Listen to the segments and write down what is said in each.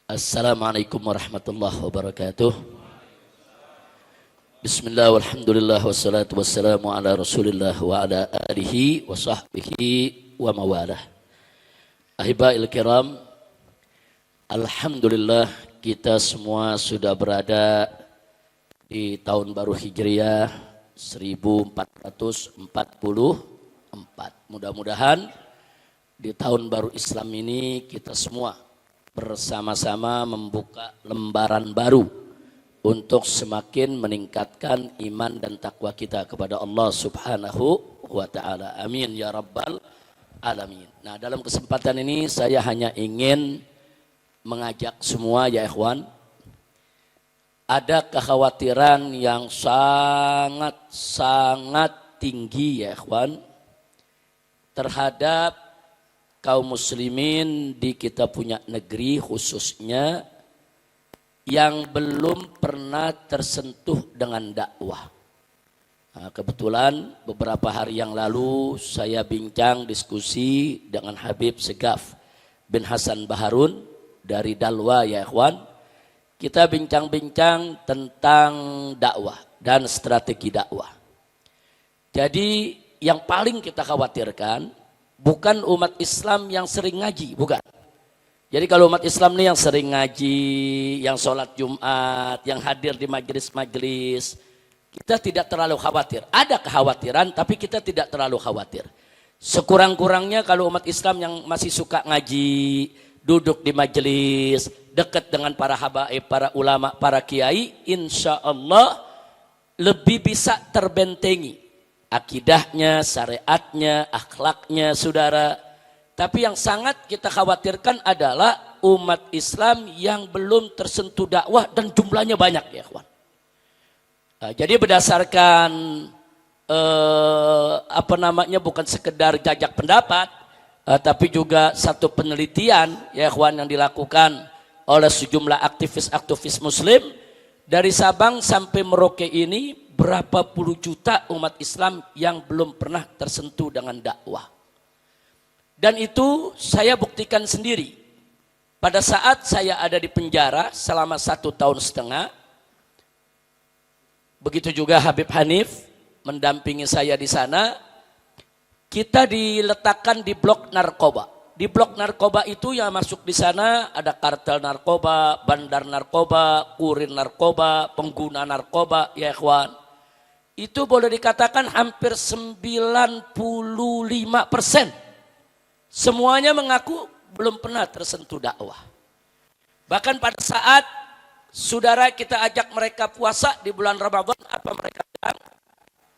Assalamualaikum warahmatullahi wabarakatuh. Bismillah walhamdulillah wassalatu wassalamu ala rasulillah wa ala alihi wa sahbihi wa mawalah. Ahibail kiram, alhamdulillah kita semua sudah berada di tahun baru Hijriah 1444. Mudah-mudahan di tahun baru Islam ini kita semua bersama-sama membuka lembaran baru untuk semakin meningkatkan iman dan takwa kita kepada Allah Subhanahu wa ta'ala. Amin ya rabbal alamin. Nah, dalam kesempatan ini saya hanya ingin mengajak semua ya ikhwan, ada kekhawatiran yang sangat tinggi ya ikhwan terhadap kaum muslimin di kita punya negeri khususnya yang belum pernah tersentuh dengan dakwah. Nah, kebetulan beberapa hari yang lalu saya bincang diskusi dengan Habib Segaf bin Hasan Baharun dari Dalwa ya ikhwan. Kita bincang-bincang tentang dakwah dan strategi dakwah. Jadi yang paling kita khawatirkan bukan umat Islam yang sering ngaji, bukan. Jadi kalau umat Islam ini yang sering ngaji, yang sholat Jumat, yang hadir di majelis-majelis, kita tidak terlalu khawatir. Ada kekhawatiran, tapi kita tidak terlalu khawatir. Sekurang-kurangnya kalau umat Islam yang masih suka ngaji, duduk di majelis, dekat dengan para habaib, para ulama, para kiai, insya Allah lebih bisa terbentengi akidahnya, syariatnya, akhlaknya, saudara. Tapi yang sangat kita khawatirkan adalah umat Islam yang belum tersentuh dakwah dan jumlahnya banyak ya kawan. Jadi berdasarkan bukan sekedar jajak pendapat, tapi juga satu penelitian ya kawan yang dilakukan oleh sejumlah aktivis-aktivis Muslim dari Sabang sampai Merauke ini. Berapa puluh juta umat Islam yang belum pernah tersentuh dengan dakwah. Dan itu saya buktikan sendiri. Pada saat saya ada di penjara selama 1,5 tahun. Begitu juga Habib Hanif mendampingi saya di sana. Kita diletakkan di blok narkoba. Di blok narkoba itu yang masuk di sana ada kartel narkoba, bandar narkoba, kurir narkoba, pengguna narkoba, ya ikhwan. Itu boleh dikatakan hampir 95%. Semuanya mengaku belum pernah tersentuh dakwah. Bahkan pada saat saudara kita ajak mereka puasa di bulan Ramadan, apa mereka bilang?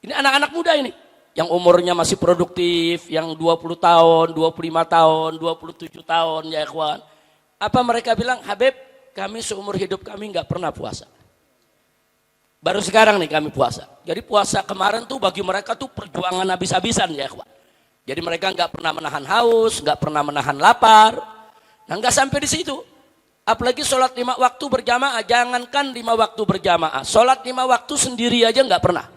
Ini anak-anak muda ini. Yang umurnya masih produktif, yang 20 tahun, 25 tahun, 27 tahun ya ikhwan. Apa mereka bilang? Habib, kami seumur hidup kami nggak pernah puasa. Baru sekarang nih kami puasa. Jadi puasa kemarin tuh bagi mereka tuh perjuangan habis-habisan ya ikhwan. Jadi mereka nggak pernah menahan haus, nggak pernah menahan lapar. Nah nggak sampai di situ. Apalagi sholat 5 waktu berjamaah. Jangankan 5 waktu berjamaah. Sholat 5 waktu sendiri aja nggak pernah.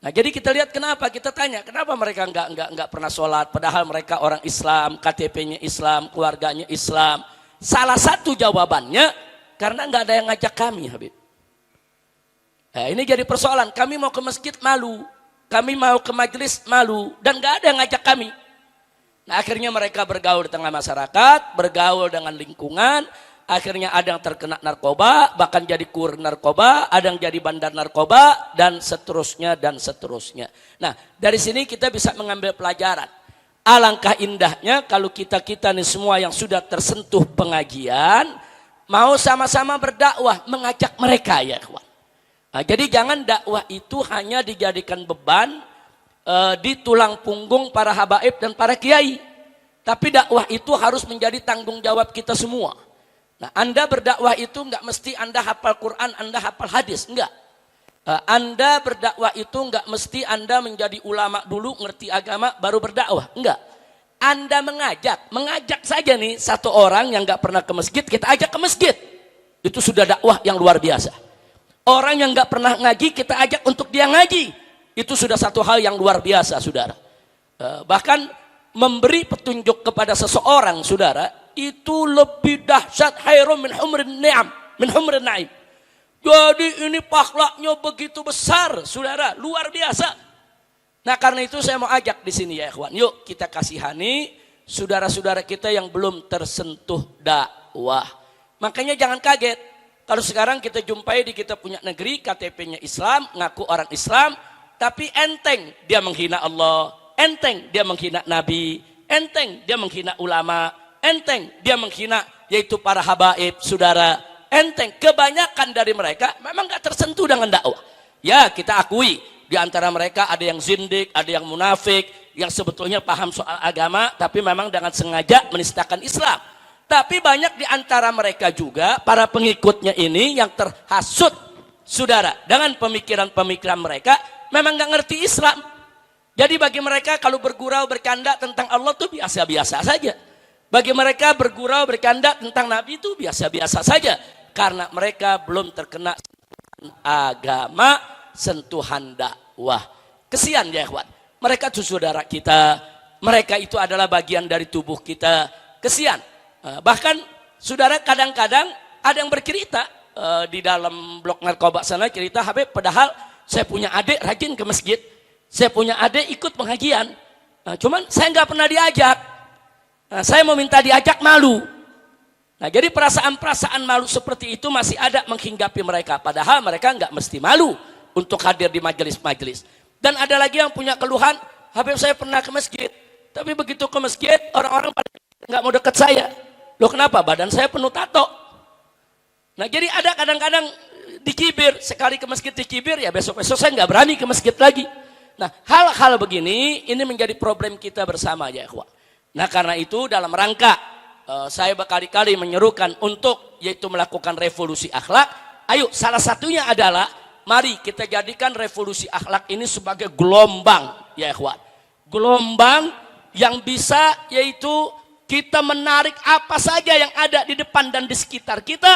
Nah jadi kita lihat kenapa, kita tanya kenapa mereka nggak pernah sholat. Padahal mereka orang Islam, KTP-nya Islam, keluarganya Islam. Salah satu jawabannya karena nggak ada yang ngajak kami Habib. Nah, ini jadi persoalan. Kami mau ke masjid malu, kami mau ke majelis malu, dan gak ada yang ngajak kami. Nah, akhirnya mereka bergaul di tengah masyarakat, bergaul dengan lingkungan. Akhirnya ada yang terkena narkoba, bahkan jadi kurir narkoba, ada yang jadi bandar narkoba, dan seterusnya dan seterusnya. Nah, dari sini kita bisa mengambil pelajaran. Alangkah indahnya kalau kita nih semua yang sudah tersentuh pengajian, mau sama-sama berdakwah, mengajak mereka ya kawan. Nah, jadi jangan dakwah itu hanya dijadikan beban di tulang punggung para habaib dan para kiai. Tapi dakwah itu harus menjadi tanggung jawab kita semua. Nah, Anda berdakwah itu enggak mesti Anda hafal Quran, Anda hafal hadis, enggak. Anda berdakwah itu enggak mesti Anda menjadi ulama dulu, ngerti agama, baru berdakwah, enggak. Anda mengajak saja nih satu orang yang enggak pernah ke masjid, kita ajak ke masjid. Itu sudah dakwah yang luar biasa. Orang yang nggak pernah ngaji kita ajak untuk dia ngaji. Itu sudah satu hal yang luar biasa, saudara. Bahkan memberi petunjuk kepada seseorang, saudara, itu lebih dahsyat, khairum min humrin ni'am, min humrin na'im. Jadi ini pahlanya begitu besar, saudara, luar biasa. Nah karena itu saya mau ajak di sini ya ikhwan, yuk kita kasihani saudara-saudara kita yang belum tersentuh dakwah. Makanya jangan kaget kalau sekarang kita jumpai di kita punya negeri KTP-nya Islam, ngaku orang Islam, tapi enteng dia menghina Allah, enteng dia menghina Nabi, enteng dia menghina ulama, enteng dia menghina yaitu para habaib, saudara. Enteng, kebanyakan dari mereka memang gak tersentuh dengan dakwah. Ya kita akui, di antara mereka ada yang zindik, ada yang munafik, yang sebetulnya paham soal agama, tapi memang dengan sengaja menistakan Islam. Tapi banyak di antara mereka juga, para pengikutnya ini yang terhasut, saudara, dengan pemikiran-pemikiran mereka, memang gak ngerti Islam. Jadi bagi mereka kalau bergurau, bercanda tentang Allah itu biasa-biasa saja. Bagi mereka bergurau, bercanda tentang Nabi itu biasa-biasa saja. Karena mereka belum terkena agama, sentuhan dakwah. Kesian ya ikhwan. Mereka itu saudara kita. Mereka itu adalah bagian dari tubuh kita. Kesian. Bahkan saudara kadang-kadang ada yang bercerita di dalam blok narkoba sana cerita, Habib padahal saya punya adik rajin ke masjid. Saya punya adik ikut pengajian. Cuman saya nggak pernah diajak. Saya mau minta diajak malu. Nah jadi perasaan-perasaan malu seperti itu masih ada menghinggapi mereka. Padahal mereka nggak mesti malu untuk hadir di majelis-majelis. Dan ada lagi yang punya keluhan, Habib saya pernah ke masjid. Tapi begitu ke masjid, orang-orang pada nggak mau deket saya. Loh kenapa? Badan saya penuh tato. Nah jadi ada kadang-kadang dikibir. Sekali ke masjid dikibir, ya besok-besok saya nggak berani ke masjid lagi. Nah hal-hal begini, ini menjadi problem kita bersama ya ikhwah. Nah karena itu dalam rangka saya berkali-kali menyerukan untuk yaitu melakukan revolusi akhlak. Ayo salah satunya adalah mari kita jadikan revolusi akhlak ini sebagai gelombang ya ikhwan. Gelombang yang bisa yaitu kita menarik apa saja yang ada di depan dan di sekitar kita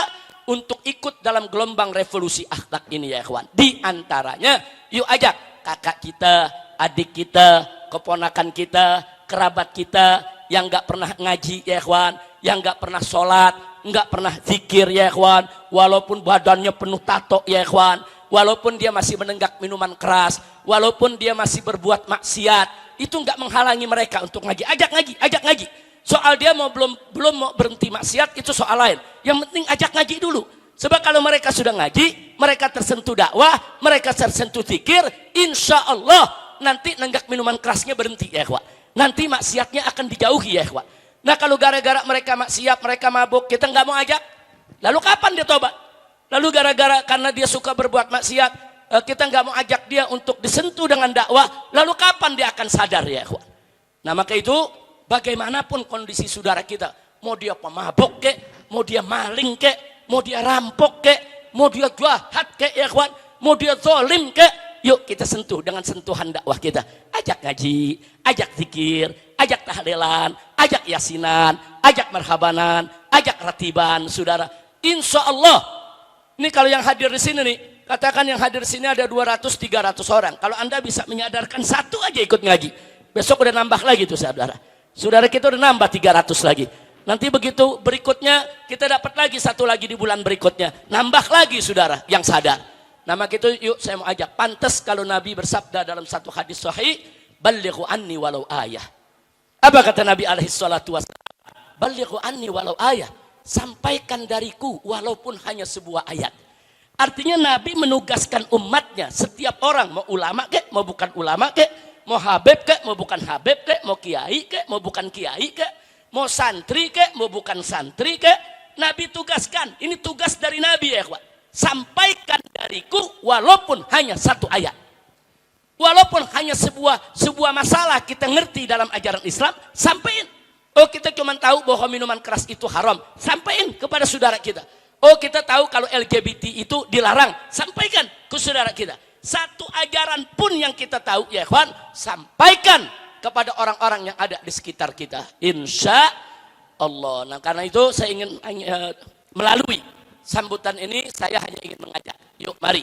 untuk ikut dalam gelombang revolusi akhlak ini ya ikhwan. Di antaranya yuk ajak kakak kita, adik kita, keponakan kita, kerabat kita yang gak pernah ngaji ya ikhwan, yang gak pernah sholat, gak pernah zikir ya ikhwan, walaupun badannya penuh tato ya ikhwan, walaupun dia masih menenggak minuman keras, walaupun dia masih berbuat maksiat, itu gak menghalangi mereka untuk ngaji. Ajak ngaji, ajak ngaji. Soal dia belum mau berhenti maksiat itu soal lain. Yang penting ajak ngaji dulu. Sebab kalau mereka sudah ngaji, mereka tersentuh dakwah, mereka tersentuh zikir, insya Allah nanti nenggak minuman kerasnya berhenti ya ikhwan. Nanti maksiatnya akan dijauhi ya ikhwan. Nah kalau gara-gara mereka maksiat, mereka mabuk, kita nggak mau ajak. Lalu kapan dia tobat? Lalu gara-gara karena dia suka berbuat maksiat, kita nggak mau ajak dia untuk disentuh dengan dakwah. Lalu kapan dia akan sadar ya ikhwan? Nah maka itu bagaimanapun kondisi saudara kita, mau dia pemabuk kek, mau dia maling kek, mau dia rampok kek, mau dia jahat kek ya ikhwan, mau dia zalim kek. Yuk kita sentuh dengan sentuhan dakwah kita. Ajak ngaji, ajak zikir, ajak tahlilan, ajak yasinan, ajak marhabanan, ajak ratiban, saudara. Insya Allah, ini kalau yang hadir di sini nih, katakan yang hadir di sini ada 200-300 orang. Kalau Anda bisa menyadarkan satu aja ikut ngaji, besok udah nambah lagi tuh saudara. Saudara kita udah nambah 300 lagi. Nanti begitu berikutnya kita dapat lagi satu lagi di bulan berikutnya. Nambah lagi saudara yang sadar. Nah maka itu yuk saya mau ajak. Pantas kalau Nabi bersabda dalam satu hadis sahih, balighu anni walau ayah. Apa kata Nabi alaihi salatu wassalam? Balighu anni walau ayah. Sampaikan dariku walaupun hanya sebuah ayat. Artinya Nabi menugaskan umatnya, setiap orang, mau ulama kek, mau bukan ulama kek, mau habib kek, mau bukan habib kek, mau kiai kek, mau bukan kiai kek, mau santri kek, mau bukan santri kek, Nabi tugaskan. Ini tugas dari Nabi ya ikhwan. Sampaikan dariku walaupun hanya satu ayat. Walaupun hanya sebuah masalah kita ngerti dalam ajaran Islam, sampaikan. Oh kita cuma tahu bahwa minuman keras itu haram, sampaikan kepada saudara kita. Oh kita tahu kalau LGBT itu dilarang, sampaikan ke saudara kita. Satu ajaran pun yang kita tahu ya ikhwan, sampaikan kepada orang-orang yang ada di sekitar kita. Insya Allah. Nah karena itu saya ingin melalui sambutan ini saya hanya ingin mengajak. Yuk mari.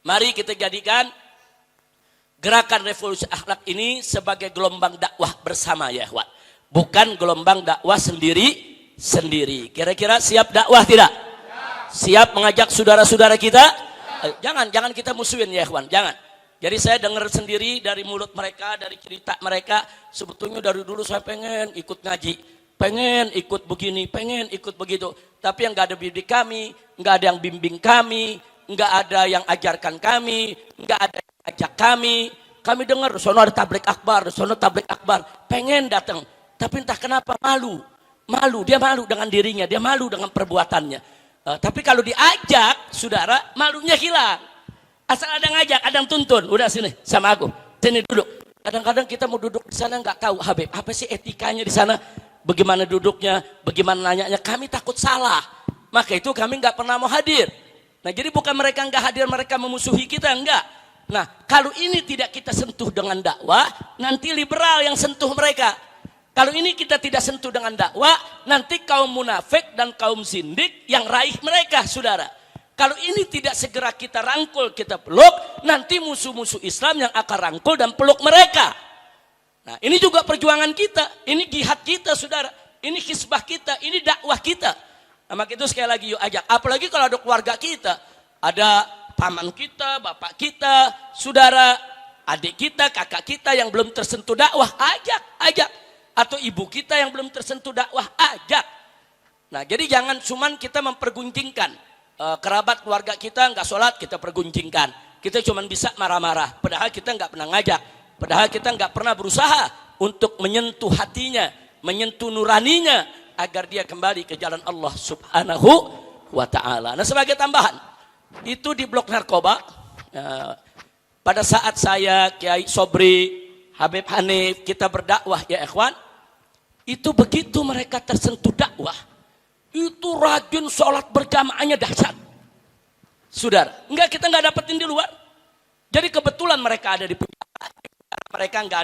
Mari kita jadikan gerakan revolusi akhlak ini sebagai gelombang dakwah bersama ya ikhwan. Bukan gelombang dakwah sendiri. Kira-kira siap dakwah tidak? Siap mengajak saudara-saudara kita? Jangan kita musuhin ya ikhwan, jangan. Jadi saya dengar sendiri dari mulut mereka, dari cerita mereka, sebetulnya dari dulu saya pengen ikut ngaji, pengen ikut begini, pengen ikut begitu. Tapi yang nggak ada bimbing kami, nggak ada yang bimbing kami, nggak ada yang ajarkan kami, nggak ada yang ajak kami. Kami dengar, sono ada tablik akbar, sono tablik akbar, pengen datang. Tapi entah kenapa malu, dia malu dengan dirinya, dia malu dengan perbuatannya. Tapi kalau diajak, saudara, malunya hilang. Asal ada ngajak, ada yang tuntun, udah sini sama aku, sini duduk. Kadang-kadang kita mau duduk di sana nggak tahu, Habib, apa sih etikanya di sana? Bagaimana duduknya, bagaimana nanyanya? Kami takut salah, maka itu kami nggak pernah mau hadir. Nah, jadi bukan mereka nggak hadir, mereka memusuhi kita, enggak. Nah, kalau ini tidak kita sentuh dengan dakwah, nanti liberal yang sentuh mereka. Kalau ini kita tidak sentuh dengan dakwah, nanti kaum munafik dan kaum zindik yang raih mereka, saudara. Kalau ini tidak segera kita rangkul, kita peluk, nanti musuh-musuh Islam yang akan rangkul dan peluk mereka. Nah, ini juga perjuangan kita, ini jihad kita, saudara. Ini hisbah kita, ini dakwah kita. Nah, maka itu sekali lagi yuk ajak. Apalagi kalau ada keluarga kita, ada paman kita, bapak kita, saudara, adik kita, kakak kita yang belum tersentuh dakwah, ajak. Atau ibu kita yang belum tersentuh dakwah, ajak. Nah, jadi jangan cuman kita mempergunjingkan. Kerabat keluarga kita nggak sholat, kita pergunjingkan. Kita cuma bisa marah-marah. Padahal kita nggak pernah ngajak. Padahal kita nggak pernah berusaha untuk menyentuh hatinya, menyentuh nuraninya, agar dia kembali ke jalan Allah Subhanahu wa Ta'ala. Nah, sebagai tambahan, itu di blok narkoba. Pada saat saya, Kiai Sobri, Habib Hanif, kita berdakwah ya ikhwan, itu begitu mereka tersentuh dakwah, itu rajin sholat berjamaahnya dahsyat. Saudara, kita nggak dapetin di luar. Jadi kebetulan mereka ada di penjara, mereka nggak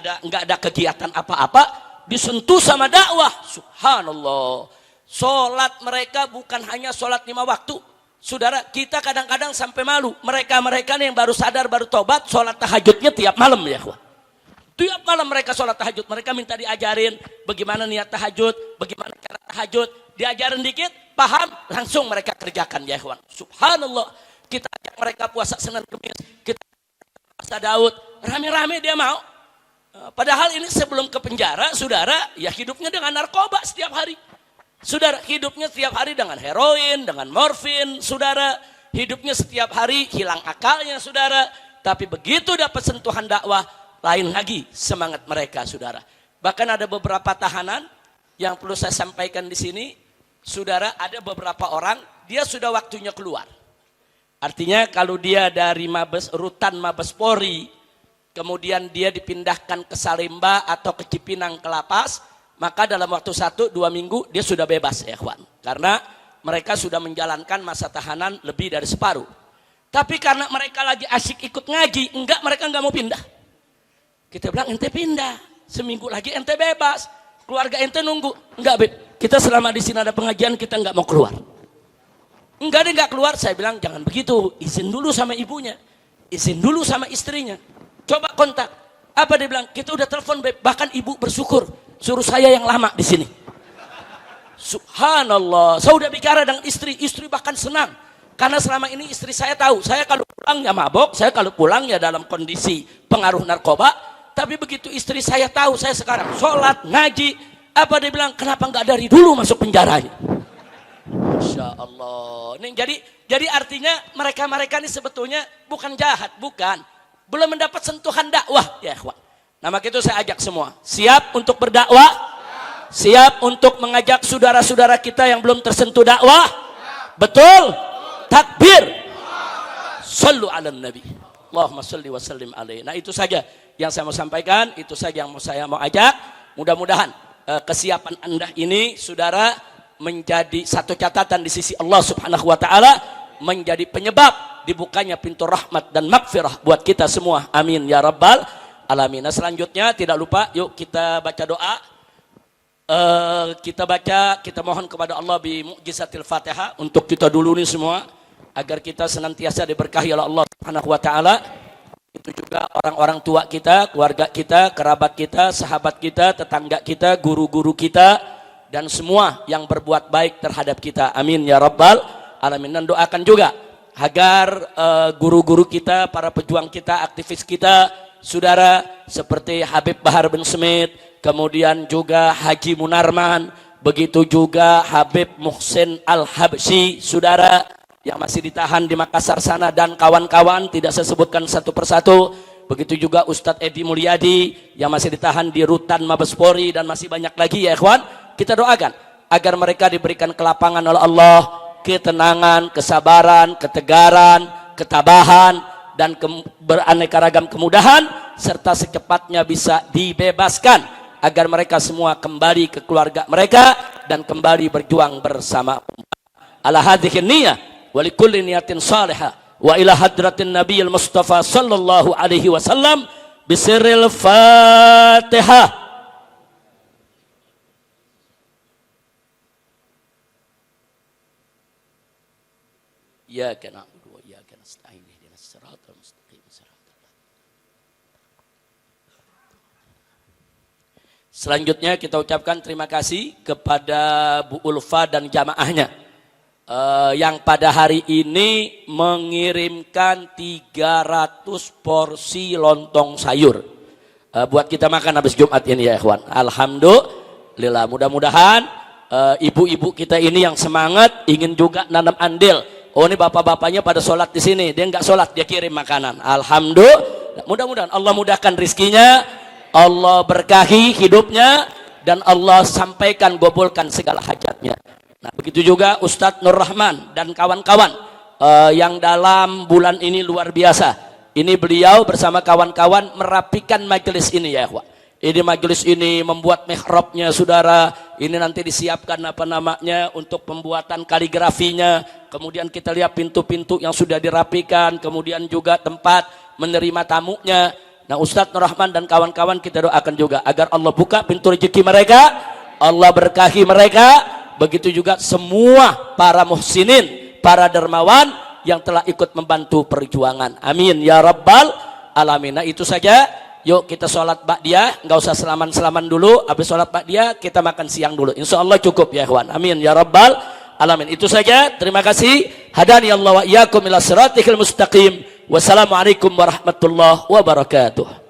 ada kegiatan apa-apa, disentuh sama dakwah. Subhanallah. Sholat mereka bukan hanya sholat 5 waktu. Saudara, kita kadang-kadang sampai malu. Mereka nih yang baru sadar, baru tobat, sholat tahajudnya tiap malam ya ikhwan. Tiap malam mereka sholat tahajud. Mereka minta diajarin bagaimana niat tahajud, bagaimana cara tahajud. Diajarin dikit, paham, langsung mereka kerjakan ya ikhwan. Subhanallah. Kita ajak mereka puasa Senin Kemis, kita puasa Daud, rame-rame dia mau. Padahal ini sebelum ke penjara, saudara, ya hidupnya dengan narkoba setiap hari. Saudara, hidupnya setiap hari dengan heroin, dengan morfin, saudara. Hidupnya setiap hari hilang akalnya, saudara. Tapi begitu dapat sentuhan dakwah, lain lagi semangat mereka, saudara. Bahkan ada beberapa tahanan yang perlu saya sampaikan di sini, saudara, ada beberapa orang, dia sudah waktunya keluar. Artinya kalau dia dari rutan Mabes Polri, kemudian dia dipindahkan ke Salemba atau ke Cipinang ke lapas, maka dalam waktu 1-2 minggu dia sudah bebas ya ikhwan. Karena mereka sudah menjalankan masa tahanan lebih dari separuh. Tapi karena mereka lagi asyik ikut ngaji, mereka enggak mau pindah. Kita bilang ente pindah, seminggu lagi ente bebas. Keluarga ente nunggu. Enggak, Beb. Kita selama di sini ada pengajian, kita enggak mau keluar. Dia enggak keluar. Saya bilang jangan begitu. Izin dulu sama ibunya. Izin dulu sama istrinya. Coba kontak. Apa dia bilang? Kita udah telepon, Beb. Bahkan ibu bersyukur. Suruh saya yang lama di sini. Subhanallah. Saya udah bicara dengan istri. Istri bahkan senang. Karena selama ini istri saya tahu. Saya kalau pulang ya mabok. Saya kalau pulang ya dalam kondisi pengaruh narkoba. Tapi begitu istri saya tahu saya sekarang sholat, ngaji, apa dia bilang, kenapa nggak dari dulu masuk penjaranya? Masya Allah. Nih, jadi artinya mereka ini sebetulnya bukan jahat, bukan. Belum mendapat sentuhan dakwah, ya ikhwan. Nah, maka itu saya ajak semua. Siap untuk berdakwah? Siap untuk mengajak saudara-saudara kita yang belum tersentuh dakwah? Betul? Takbir. Sallu ala nabi. Allahumma salli wa sallim alaihi. Nah, itu saja yang saya mau sampaikan, itu saja yang saya mau ajak. Mudah-mudahan kesiapan Anda ini, saudara, menjadi satu catatan di sisi Allah Subhanahu wa Ta'ala, menjadi penyebab dibukanya pintu rahmat dan magfirah buat kita semua. Amin ya rabbal alamin. Nah, selanjutnya tidak lupa, yuk kita baca doa. Kita mohon kepada Allah bi mu'jizatil Fatihah untuk kita dulu nih semua, agar kita senantiasa diberkahi oleh Allah Subhanahu wa Ta'ala. Itu juga orang-orang tua kita, keluarga kita, kerabat kita, sahabat kita, tetangga kita, guru-guru kita, dan semua yang berbuat baik terhadap kita. Amin ya rabbal alamin. Dan doakan juga agar guru-guru kita, para pejuang kita, aktivis kita, saudara seperti Habib Bahar bin Smith, kemudian juga Haji Munarman, begitu juga Habib Muhsin Al-Habsyi, saudara yang masih ditahan di Makassar sana, dan kawan-kawan tidak saya sebutkan satu persatu. Begitu juga Ustadz Edi Mulyadi yang masih ditahan di Rutan Mabes Polri, dan masih banyak lagi ya ikhwan. Kita doakan agar mereka diberikan kelapangan oleh Allah, ketenangan, kesabaran, ketegaran, ketabahan, dan beraneka ragam kemudahan, serta secepatnya bisa dibebaskan agar mereka semua kembali ke keluarga mereka dan kembali berjuang bersama umat. Ala hadhihi niyah wa likulli niyatin salihah wa ila hadratin nabiyil mustafa sallallahu alaihi wasallam bisirril fatihah. Iyyaka na'budu wa iyyaka nasta'in ihdinas siratal mustaqim siratal. Selanjutnya kita ucapkan terima kasih kepada Bu Ulfa dan jamaahnya yang pada hari ini mengirimkan 300 porsi lontong sayur buat kita makan habis Jumat ini ya ikhwan. Alhamdulillah, mudah-mudahan ibu-ibu kita ini yang semangat ingin juga nanam andil. Oh, ini bapak-bapaknya pada sholat di sini, dia nggak sholat, dia kirim makanan. Alhamdulillah, mudah-mudahan Allah mudahkan rizkinya, Allah berkahi hidupnya, dan Allah sampaikan gobulkan segala hajatnya. Nah, begitu juga Ustadz Nur Rahman dan kawan-kawan yang dalam bulan ini luar biasa. Ini beliau bersama kawan-kawan merapikan majelis ini ya ikhwah. Ini majelis ini membuat mihrabnya saudara. Ini nanti disiapkan apa namanya untuk pembuatan kaligrafinya. Kemudian kita lihat pintu-pintu yang sudah dirapikan. Kemudian juga tempat menerima tamunya. Nah, Ustadz Nur Rahman dan kawan-kawan kita doakan juga agar Allah buka pintu rezeki mereka, Allah berkahi mereka. Begitu juga semua para muhsinin, para dermawan yang telah ikut membantu perjuangan. Amin ya rabbal alamin. Nah, itu saja. Yuk kita sholat ba'diyah, nggak usah selaman-selaman dulu. Habis sholat ba'diyah kita makan siang dulu. Insya Allah cukup ya ikhwan. Amin ya rabbal alamin. Itu saja. Terima kasih. Hadani Allah wa iyyakum ila siratikal mustaqim. Wassalamualaikum warahmatullahi wabarakatuh.